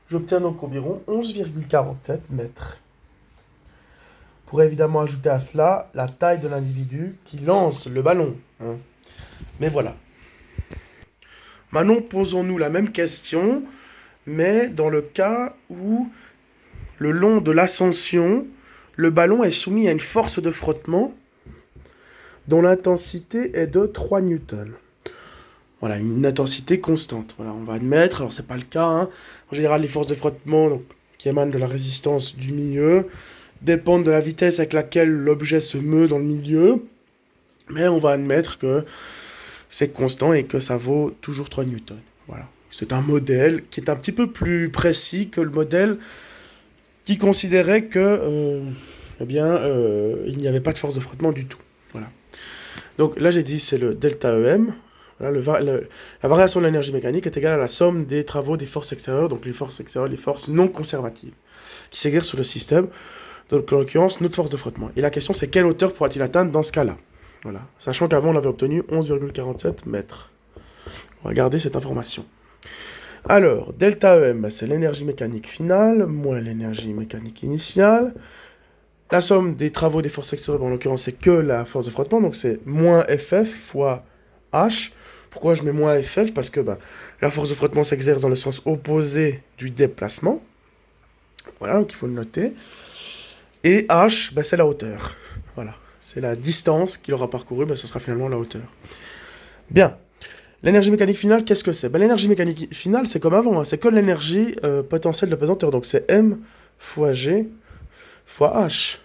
J'obtiens donc environ 11,47 mètres. On pourrait évidemment ajouter à cela la taille de l'individu qui lance le ballon, hein. Mais voilà. Maintenant, posons-nous la même question, mais dans le cas où, le long de l'ascension, le ballon est soumis à une force de frottement dont l'intensité est de 3 newtons. Voilà, une intensité constante. Voilà, on va admettre, alors c'est pas le cas, hein. En général, les forces de frottement donc, qui émanent de la résistance du milieu dépendent de la vitesse avec laquelle l'objet se meut dans le milieu, mais on va admettre que c'est constant et que ça vaut toujours 3 newtons. Voilà. C'est un modèle qui est un petit peu plus précis que le modèle qui considérait que il n'y avait pas de force de frottement du tout. Voilà. Donc là, j'ai dit c'est le delta EM. Voilà, la variation de l'énergie mécanique est égale à la somme des travaux des forces extérieures, donc les forces extérieures, les forces non conservatives, qui s'exercent sur le système, donc en l'occurrence notre force de frottement. Et la question c'est quelle hauteur pourra-t-il atteindre dans ce cas-là? Voilà. Sachant qu'avant on avait obtenu 11,47 mètres. On va garder cette information. Alors, delta EM, c'est l'énergie mécanique finale, moins l'énergie mécanique initiale. La somme des travaux des forces extérieures, en l'occurrence, c'est que la force de frottement, donc c'est moins FF fois H. Pourquoi je mets moins FF? Parce que la force de frottement s'exerce dans le sens opposé du déplacement. Voilà, donc il faut le noter. Et H, c'est la hauteur. Voilà, c'est la distance qu'il aura parcourue, ce sera finalement la hauteur. Bien. L'énergie mécanique finale, qu'est-ce que c'est? L'énergie mécanique finale, c'est comme avant, hein, c'est que l'énergie potentielle de pesanteur. Donc c'est M fois G fois H,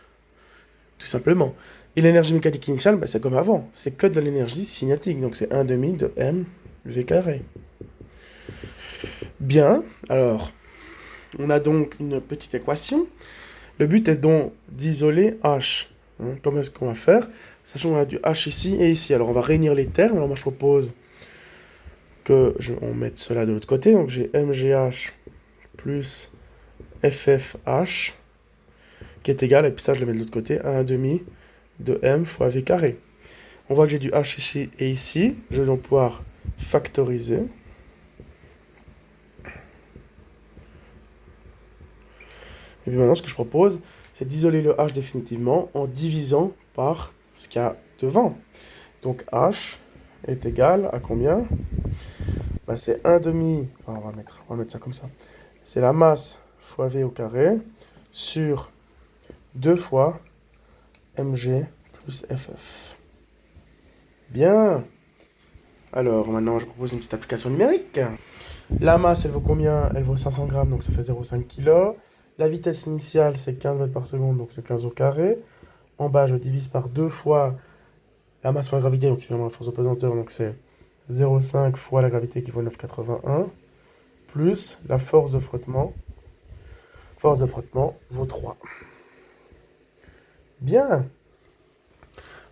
tout simplement. Et l'énergie mécanique initiale, c'est comme avant, c'est que de l'énergie cinétique. Donc c'est 1 demi de M V carré. Bien, alors, on a donc une petite équation. Le but est donc d'isoler H. Hein, comment est-ce qu'on va faire? Sachant qu'on a du H ici et ici. Alors on va réunir les termes. Alors moi je propose on mette cela de l'autre côté. Donc j'ai MGH plus FFH qui est égal, et puis ça je le mets de l'autre côté, à 1 demi de M fois V carré. On voit que j'ai du H ici et ici. Je vais donc pouvoir factoriser. Et puis maintenant ce que je propose, c'est d'isoler le H définitivement en divisant par ce qu'il y a devant. Donc H est égal à combien? C'est 1 demi, enfin, on va mettre ça comme ça. C'est la masse fois V au carré sur 2 fois mg plus ff. Bien. Alors maintenant je propose une petite application numérique. La masse elle vaut combien? Elle vaut 500 grammes, donc ça fait 0,5 kg. La vitesse initiale c'est 15 mètres par seconde, donc c'est 15 au carré. En bas je divise par 2 fois la masse fois la gravité, donc finalement la force de pesanteur, donc c'est 0,5 fois la gravité qui vaut 9,81, plus la force de frottement. Force de frottement vaut 3. Bien.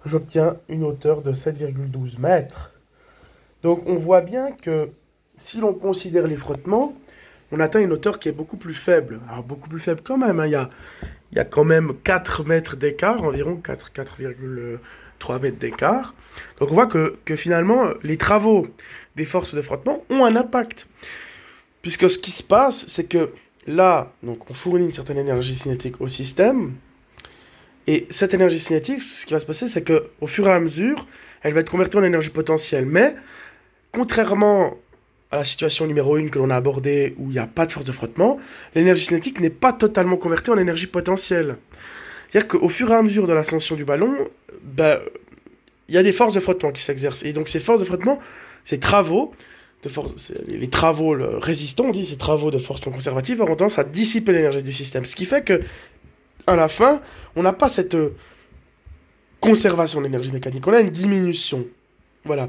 J'obtiens une hauteur de 7,12 mètres. Donc on voit bien que si l'on considère les frottements, on atteint une hauteur qui est beaucoup plus faible. Alors beaucoup plus faible quand même, hein. Il y a quand même 4 mètres d'écart, environ 4,3 mètres d'écart. Donc on voit que finalement, les travaux des forces de frottement ont un impact. Puisque ce qui se passe, c'est que là, donc on fournit une certaine énergie cinétique au système. Et cette énergie cinétique, ce qui va se passer, c'est qu'au fur et à mesure, elle va être convertie en énergie potentielle. Mais, contrairement à la situation numéro 1 que l'on a abordée, où il n'y a pas de force de frottement, l'énergie cinétique n'est pas totalement convertie en énergie potentielle. C'est-à-dire qu'au fur et à mesure de l'ascension du ballon, il y a des forces de frottement qui s'exercent. Et donc ces forces de frottement, ces travaux, les travaux résistants, on dit ces travaux de force non conservative, auront tendance à dissiper l'énergie du système. Ce qui fait que, à la fin, on n'a pas cette conservation de l'énergie mécanique, on a une diminution. Voilà.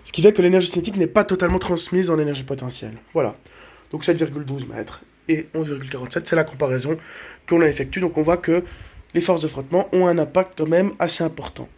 Ce qui fait que l'énergie cinétique n'est pas totalement transmise en énergie potentielle. Voilà. Donc 7,12 mètres et 11,47, c'est la comparaison qu'on a effectuée. Donc on voit que les forces de frottement ont un impact quand même assez important.